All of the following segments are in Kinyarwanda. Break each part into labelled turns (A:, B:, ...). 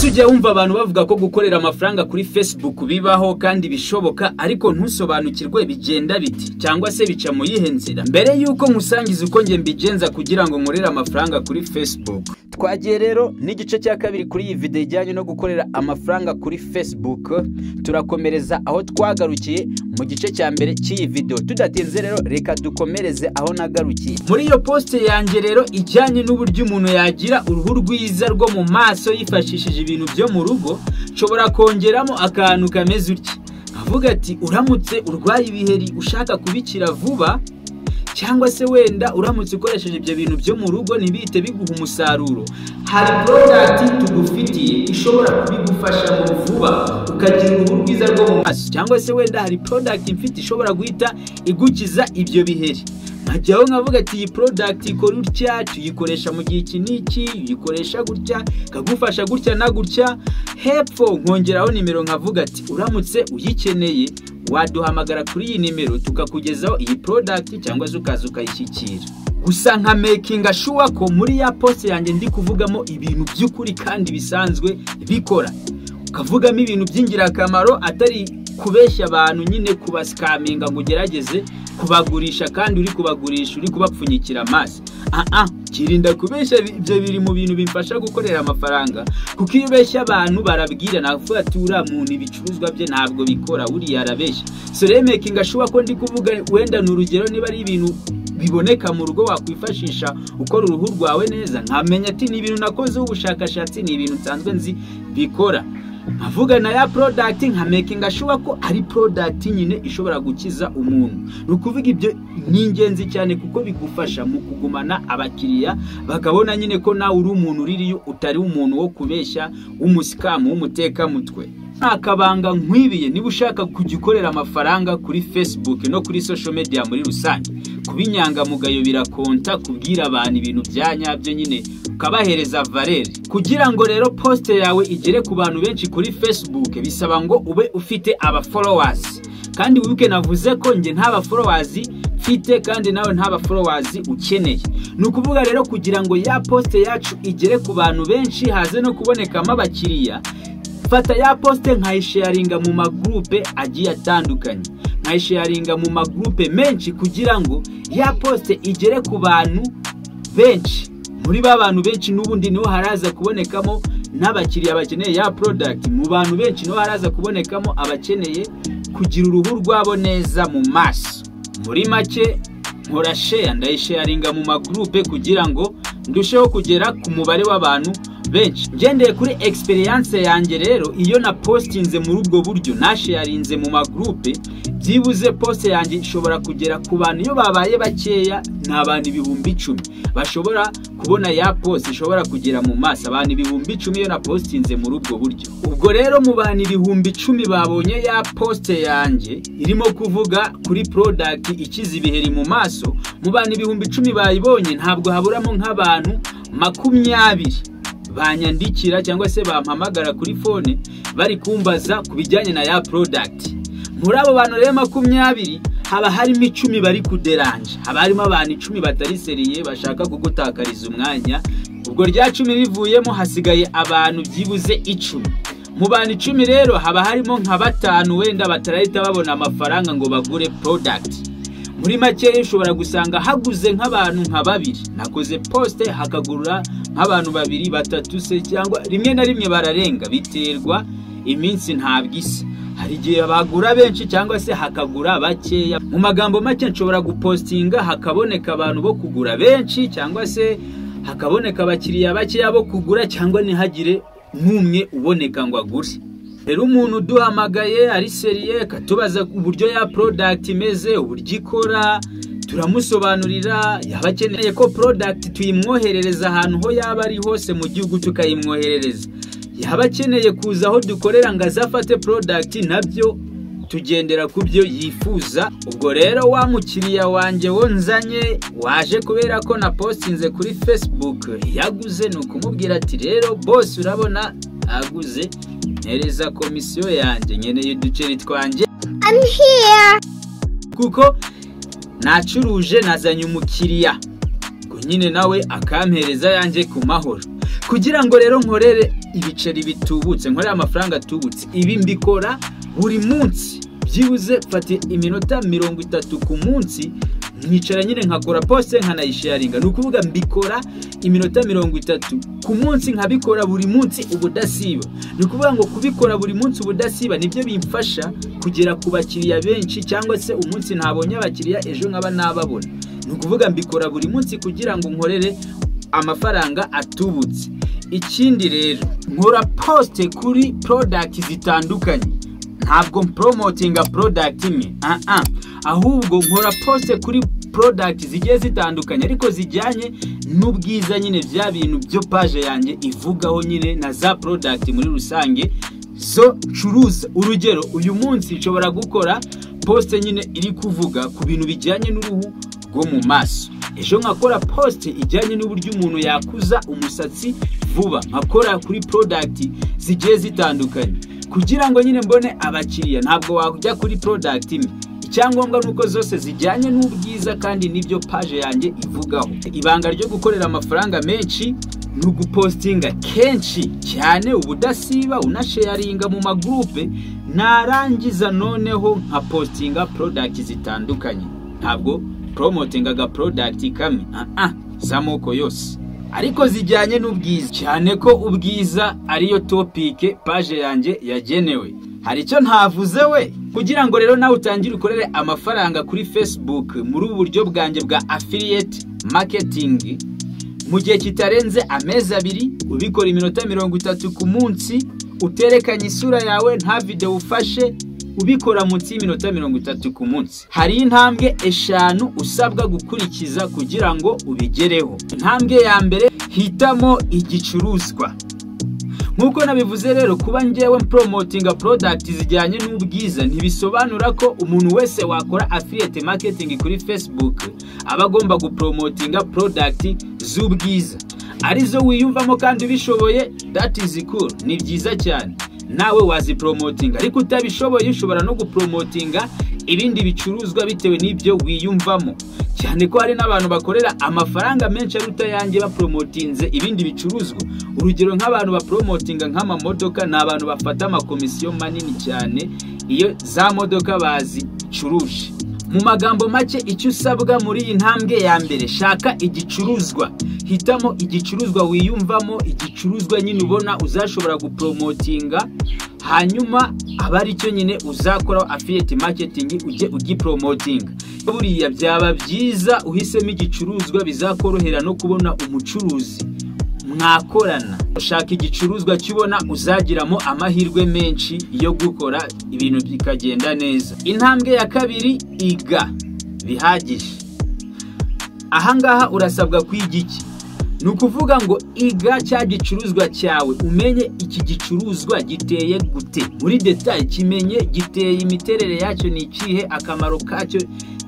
A: Ese ujya wumva abantu bavuga ko gukorera amafaranga kuri Facebook bibaho kandi bishoboka, ariko ntusobanukirwe bigenda biti cyangwa se bica mu yihe nzira? Mbere yuko nkusangiza uko nge mbigenza kugira ngo nkorere amafaranga kuri Facebook, twagiye rero n'igice cya kabiri kuri iyi video ijyanye no gukorera amafaranga kuri Facebook. Turakomereza aho twagarukiye mu gice cya mbere cy'iyi video. Tudatinze rero reka dukomereze aho nagarukiye. Muri iyo post yanjye rero ijyanye n'uburyo umuntu yagira uruhu rwiza rwo mu maso yifashishije ibintu byo mu rugo, nshobora kongeramo akantu kameze utya. Avuga ati uramutse urwaye ibiheri ushaka kubikira vuba, cyangwa se wenda uramutse ukoresheje ibyo bintu byo mu rugo ntibite biguha umusaruro, hari product tugufitiye ishobora kubigufasha mu vuba ukagira uruhu rwiza rwo mu maso. Cyangwa se wenda hari product mfite ishobora guhita igukiza ibyo biheri. Najyaho nkavuga ati iyi product ikora utya, tuyikoresha mu gihe iki n'iki, uyikoresha gutya, kagufasha gutya na gutya. Hepfo nkongeraho nimero nkavuga ati uramutse uyikeneye waduhamagara kuri iyi nimero tukakugezaho iyi product cyangwa se ukaza ukayishyikira. Gusa nka making sure ko muri ya post yanjye ndi kuvugamo ibintu by'ukuri kandi bisanzwe bikora, ukavugamo ibintu by'ingirakamaro atari kubeshya abantu nyine kubascaminga ngo ugerageze kubagurisha kandi uri kubagurisha uri kubapfunyikira amazi. Kirinda kubeshya, ibyo biri mu bintu bimfasha gukorera amafaranga, kuko iyo ubeshya abantu barabwira navuga ati uriya muntu ibicuruzwa bye ntabwo bikora, uriya arabeshya. So rero making sure ko ndi kuvuga wenda n'urugero niba ari ibintu biboneka mu rugo wakwifashisha ukora uruhu rwawe neza, nkamenya ati ni ibintu nakoze ubushakashatsi, ni ibintu nsanzwe nzi bikora. Avuga na ya product nka making sure ko ari product nyine ishobora gukiza umuntu. Nukuvuga ibyo ni ingenzi cyane kuko bigufasha mu kugumana abakiriya, bakabona nyine ko nawe uri umuntu uririyo, utari umuntu wo kubeshya w'umusikamu w'umuteka mutwe. Akabanga nkwibiye niba ushaka kugikorera amafaranga kuri Facebook no kuri social media muri rusange, kubinyanga mugayo birakonta kubwira abantu ibintu byanyabyo nyine ukabahereza valeur. Kugira ngo rero post yawe igere ku bantu benshi kuri Facebook bisaba ngo ube ufite aba followers, kandi wibuke navuze ko nge ntaba followers mfite kandi nawe ntaba followers ukeneye. Nukuvuga rero kugira ngo ya post yacu igere ku bantu benshi haze no kubonekamo abakiriya, fata ya post nkayisharinga mu magroupe agiye atandukanye, nkayisharinga mu magroupe menshi kugira ngo ya post igere ku bantu benshi. Muri ba bantu benshi n'ubundi niho haraza kubonekamo n'abakiriya bakeneye ya product, mu bantu benshi niho haraza kubonekamo abakeneye kugira uruhu rwabo neza mu maso. Muri make nkora share, ndayisharinga mu magroupe kugira ngo ndusheho kugera ku mubare w'abantu benshi. Ngendeye kuri experience yanjye rero, iyo na postinze muri ubwo buryo nasharinze mu magroupe, byibuze post yanjye ishobora kugera ku bantu iyo babaye bakeya n'abantu 10,000 bashobora kubona ya post ishobora kugera mu maso. Abantu 10,000 iyo na postinze muri ubwo buryo. Ubwo rero mu bantu 10,000 babonye ya post yanjye irimo kuvuga kuri product ikiza ibiheri mu maso, mu bantu 10,000 bayibonye ntabwo haburamo nk'abantu 20 banyandikira cyangwa se bampamagara kuri phone bari kumbaza kubijyanye na ya product. Muri abo bantu rero 20 haba harimo 10 bari kuderanje, haba harimo abantu 10 batari seriye bashaka kugutakariza umwanya. Ubwo rya 10 rivuyemo hasigaye abantu byibuze 10. Mu bantu 10 rero haba harimo nka 5 wenda batarahita babona amafaranga ngo bagure product. Muri make ushobora gusanga haguze nk'abantu nka 2, nakoze post hakagura nk'abantu 2 3 se, cyangwa rimwe na rimwe bararenga, biterwa iminsi ntabwise. Hari igihe bagura benshi cyangwa se hakagura bakeya. Mu magambo make nshobora gupostinga hakaboneka abantu bo kugura benshi, cyangwa se hakaboneka abakiriya bakeya bo kugura, cyangwa ntihagire n'umwe uboneka ngo agure. Rero umuntu duhamagaye ari seriye katubaza uburyo ya product imeze, uburyo ikora, turamusobanurira. Yabakeneye ko product tuyimwoherereza ahantu ho yaba ari hose mu gihugu tukayimwoherereza. Yabakeneye kuza aho dukorera ngo azafate product, nabyo tugendera ku byo yifuza. Ubwo rero wa mukiriya wanjye wonzanye waje kubera ko na postinze kuri Facebook yaguze, no kumubwira ati rero boss urabona aguze, nereza komisiyo yanjye nkeneye uduceri twanjye, I'm here. Kuko nacuruje nazanye umukiriya, ko nyine nawe akampereza yanjye ku mahoro. Kugira ngo rero nkorere ibiceri bitubutse, nkorera amafaranga atubutse. Ibi mbikora buri munsi, byibuze fate iminota 30 ku munsi, nkicara nyine nkakora poste nkanayisharinga. Nukuvuga mbikora iminota 30 ku munsi, nkabikora buri munsi ubudasiba. Nukuvuga ngo kubikora buri munsi ubudasiba nibyo bimfasha kugera ku bakiriya benshi, cyangwa se umunsi ntabonye abakiriya ejo nkaba nababona. Nukuvuga mbikora buri munsi kugira ngo nkorere amafaranga atubutse. Ikindi rero, nkora poste kuri product zitandukanye. Ntabwo promotinga product imwe, ahubwo nkora poste kuri product zigiye zitandukanye, ariko zijyanye n'ubwiza nyine bya bintu byo page yanjye ivugaho nyine, na za product muri rusange zo curuza. Urugero, uyu munsi nshobora gukora poste nyine iri kuvuga ku bintu bijyanye n'uruhu rwo mu maso, ejo nkakora poste ijyanye n'uburyo umuntu yakuza umusatsi vuba, nkakora kuri product zigiye zitandukanye kugira ngo nyine mbone abakiriya. Ntabwo wajya kuri product imwe, icyangombwa nuko zose zijyanye n'ubwiza kandi nibyo page yanjye ivugaho. Ibanga ryo gukorera amafaranga menshi ni ugupostinga kenshi cyane ubudasiba, unasharinga mu magroupe, narangiza noneho nka postinga product zitandukanye. Ntabwo promotingaga product kamwe, zamoko yose, ariko zijyanye n'ubwiza cyane, ko ubwiza ariyo topic page yanjye yagenewe. Hari icyo ntavuze we, kugira ngo rero nawe utangire ukorere amafaranga kuri Facebook muri ubu buryo bwanjye bwa affiliate marketing mu gihe kitarenze amezi 2, ubikora iminota 30 ku munsi, uterekanye isura yawe, nta video ufashe, ubikora munsi y'iminota 30 ku munsi. Hari intambwe 5 usabwa gukurikiza kugira ngo ubigereho. Intambwe ya mbere, hitamo igicuruzwa. Nkuko nabivuze rero, kuba ngewe promotinga product zijyanye n'ubwiza ntibisobanura ko umuntu wese wakora affiliate marketing kuri Facebook aba agomba gupromotinga product z'ubwiza. Arizo wiyumvamo kandi ubishoboye, that is cool, ni byiza cyane, nawe wazipromotinga. Ariko utabishoboye ushobora no gupromotinga ibindi bicuruzwa bitewe n'ibyo wiyumvamo, cyane ko hari n'abantu bakorera amafaranga menshi aruta yanjye bapromotinze ibindi bicuruzwa. Urugero, nk'abantu bapromotinga nk'amamodoka, ni abantu bafata amakomisiyo manini cyane iyo za modoka bazicuruje. Mu magambo make, icyo usabwa muri iyi ntambwe ya mbere, shaka igicuruzwa. Hitamo igicuruzwa wiyumvamo, igicuruzwa nyine ubona uzashobora gupromotinga, hanyuma aba ari cyo nyine uzakora affiliate marketing, ujye ugipromotinga. Buriya byaba byiza uhisemo igicuruzwa bizakorohera no kubona umucuruzi mwakorana. Ushaka igicuruzwa kibona uzagiramo amahirwe menshi yo gukora ibintu bikagenda neza. Intambwe ya kabiri, iga bihagije. Ahangaha urasabwa kwiga iki? Nukuvuga ngo iga cya gicuruzwa cyawe, umenye iki gicuruzwa giteye gute muri detail, kimenye giteye imiterere yacyo ni ikihe, akamaro kacyo.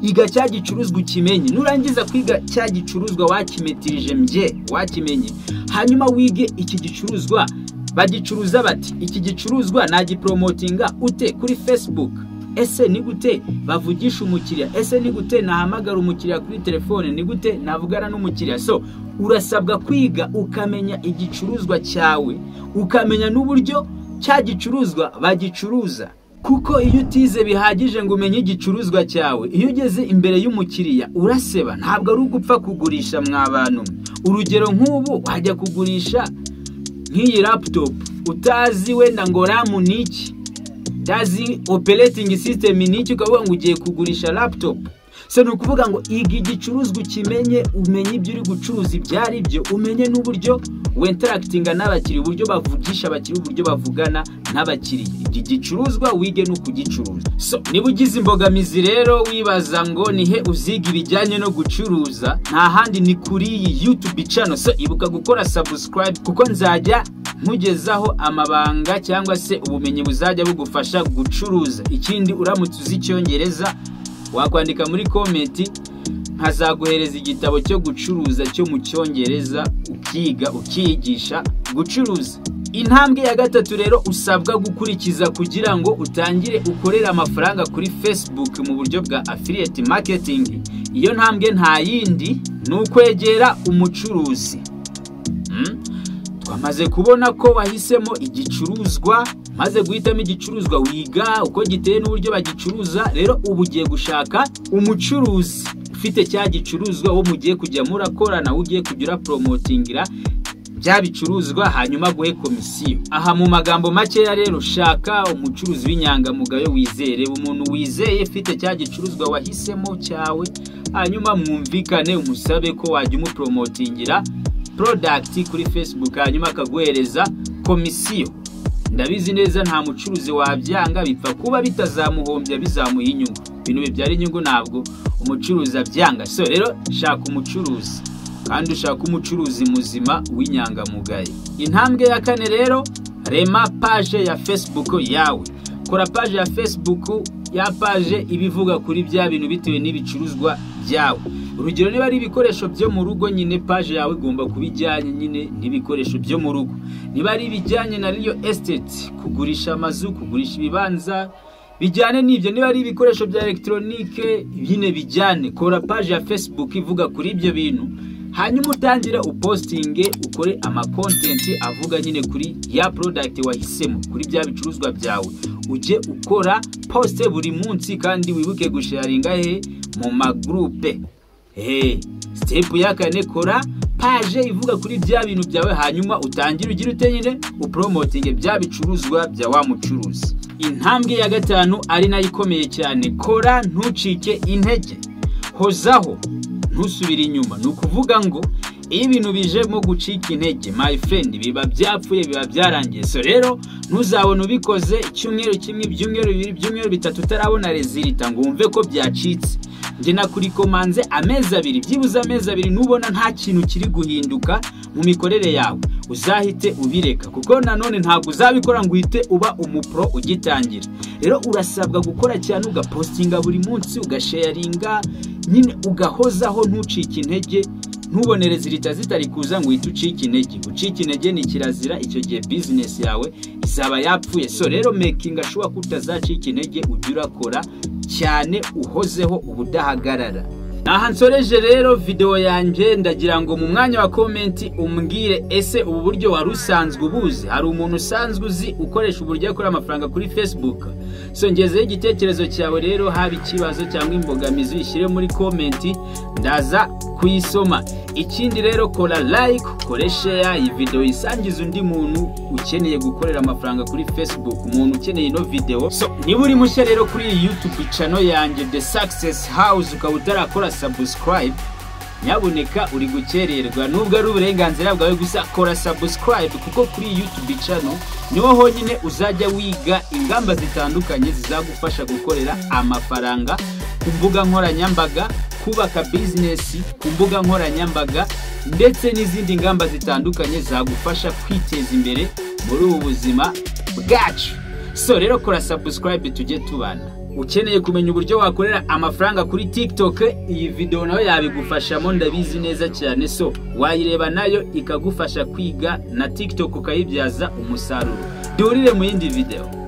A: Iga cya gicuruzwa ukimenye. Nurangiza kwiga cya gicuruzwa wakimetirije wakimenye, hanyuma wige iki gicuruzwa bagicuruza bati, iki gicuruzwa nagipromotinga ute kuri Facebook, ese ni gute bavugisha umukiriya, ese ni gute nahamagara umukiriya kuri telefone, ni gute navugana n'umukiriya. So urasabwa kwiga ukamenya igicuruzwa cyawe, ukamenya n'uburyo cya gicuruzwa bagicuruza. Kuko iyo utize bihagije ngo umenye igicuruzwa cyawe, iyo ugeze imbere y'umukiriya uraseba, ntabwo ari ugupfa kugurisha mwabantu. Urugero, nk'ubu wajya kugurisha nk'iyi laptop, utazi wenda ngo RAM ni iki, utazi operating system ni iki, ukavuga ngo ugiye kugurisha laptop. So nukuvuga ngo iga igicuruzwa ukimenye, umenye ibyo uri gucuruza ibyari byo, umenye n'uburyo interactinga n'abakiriya, uburyo bavugisha abakiriya, uburyo bavugana n'abakiriya. Iki gicuruzwa wige no kugicuruza. So niba ugize imbogamizi rero wibaza ngo nihe uziga ibijyanye no gucuruza, nta handi ni kuri iyi YouTube channel. So ibuka gukora subscribe, kuko nzajya nkugezaho amabanga cyangwa se ubumenyi buzajya bugufasha gucuruza. Ikindi, uramutse uzi Icyongereza wakwandika muri comment, nkazaguhereza igitabo cyo gucuruza cyo mu Cyongereza, ukiga ukiyigisha gucuruza. Intambwe ya gatatu rero usabwa gukurikiza kugira ngo utangire ukorera amafaranga kuri Facebook mu buryo bwa affiliate marketing. Iyo ntambwe nta yindi, ni ukwegera umucuruzi. twamaze kubona ko wahisemo igicuruzwa, maze guhitamo igicuruzwa wiga uko giteye n'uburyo bagicuruza. Rero ubu ugiye gushaka umucuruzi ufite cya gicuruzwa wo mugiye kujya murakorana, ugiye kugira promotingira bya bicuruzwa hanyuma guhe komisiyo. Aha mu magambo make ya rero, shaka umucuruzi w'inyangamugayo wizere, umuntu wizeye ufite cya gicuruzwa wahisemo cyawe, hanyuma mwumvikane umusabe ko wajya umupromotingira product kuri Facebook, hanyuma akaguhereza komisiyo. Ndabizi neza nta mucuruzi wabyanga, bipfa kuba bitazamuhombya bizamuha inyungu. Ibintu bibyara inyungu ntabwo umucuruzi abyanga. So rero shaka umucuruzi, kandi ushaka umucuruzi muzima w'inyangamugayo. Intambwe ya kane rero, rema page ya Facebook yawe. Kora page ya Facebook, ya page ibivuga kuri bya bintu bitewe n'ibicuruzwa byawe. Urugero niba ari ibikoresho byo mu rugo, nyine page yawe igomba kubijyanye nyine n'ibikoresho byo mu rugo. Niba ari ibijyanye na real estate, kugurisha amazu, kugurisha ibibanza, bijyane n'ibyo. Niba ari ibikoresho bya electronique, nyine bijyane. Kora page ya Facebook ivuga kuri ibyo bintu, hanyuma utangire upostinge, ukore ama content avuga nyine kuri ya product wahisemo, kuri bya bicuruzwa byawe. Uje ukora post buri munsi, kandi wibuke gusharinga mu magroupe. Step ya kane, kora page ivuga kuri bya bintu byawe, hanyuma utangire ugira utenyine upromotinge bya bicuruzwa bya wa mucuruzi. Intambwe ya gatanu ari nayo ikomeye cyane, kora ntucike intege, hozaho ntusubire inyuma. Nukuvuga ngo ibintu bijemo gucika intege, my friend, biba byapfuye, biba byarangiye. So rero ntuzabone ubikoze icyumweru kimwe, ibyumweru bibiri, ibyumweru bitatu utarabona resulta ngo wumve ko byacitse. Nje nakurikomanze amezi abiri, byibuze amezi abiri, nubona nta kintu kiri guhinduka mu mikorere yawe, uzahite ubireka, kuko nanone ntabwo uzabikora ngo uhite uba umupro ugitangira. Rero urasabwa gukora cyane, ugapostinga buri munsi, ugasharinga, nyine ugahozaho, ntucike intege. Ntubone resulta zitari kuza ngo uhite ucike intege. Gucika intege ni kirazira, icyo gihe business yawe izaba yapfuye. So rero making sure kutazacika intege, ujye urakora cyane, uhozeho ubudahagarara. Aha nsoreje rero video yanjye, ndagira ngo mu mwanya wa comment umbwire, ese ubu buryo wari usanzwe ubuzi? Hari umuntu usanzwe uzi ukoresha uburyo akora amafaranga kuri Facebook? So ngezeho igitekerezo cyawe rero, haba ikibazo cyangwa imbogamizi, ishyire muri comment, ndaza kuyisoma. Ikindi rero, kora like, kore share iyi video, isangiza undi muntu ukeneye gukorera amafaranga kuri Facebook, umuntu ukeneye ino video. So niba uri mushya rero kuri YouTube channel yanjye The Success House, ukaba utarakora subscribe, nyaboneka uri gukererwa, nubwo ari uburenganzira bwawe, gusa kora subscribe, kuko kuri YouTube channel niho honyine uzajya wiga ingamba zitandukanye zizagufasha gukorera amafaranga ku mbuga nkoranyambaga, kubaka business ku mbuga nkoranyambaga, ndetse n'izindi ngamba zitandukanye zagufasha kwiteza imbere muri ubu buzima bwacu. So rero kora subscribe, tujye tubana. Ukeneye kumenya uburyo wakorera amafaranga kuri TikTok, iyi video nayo yabigufashamo, ndabizi neza cyane. So wayireba nayo ikagufasha kwiga na TikTok ukayibyaza umusaruro. Duhurire mu yindi video.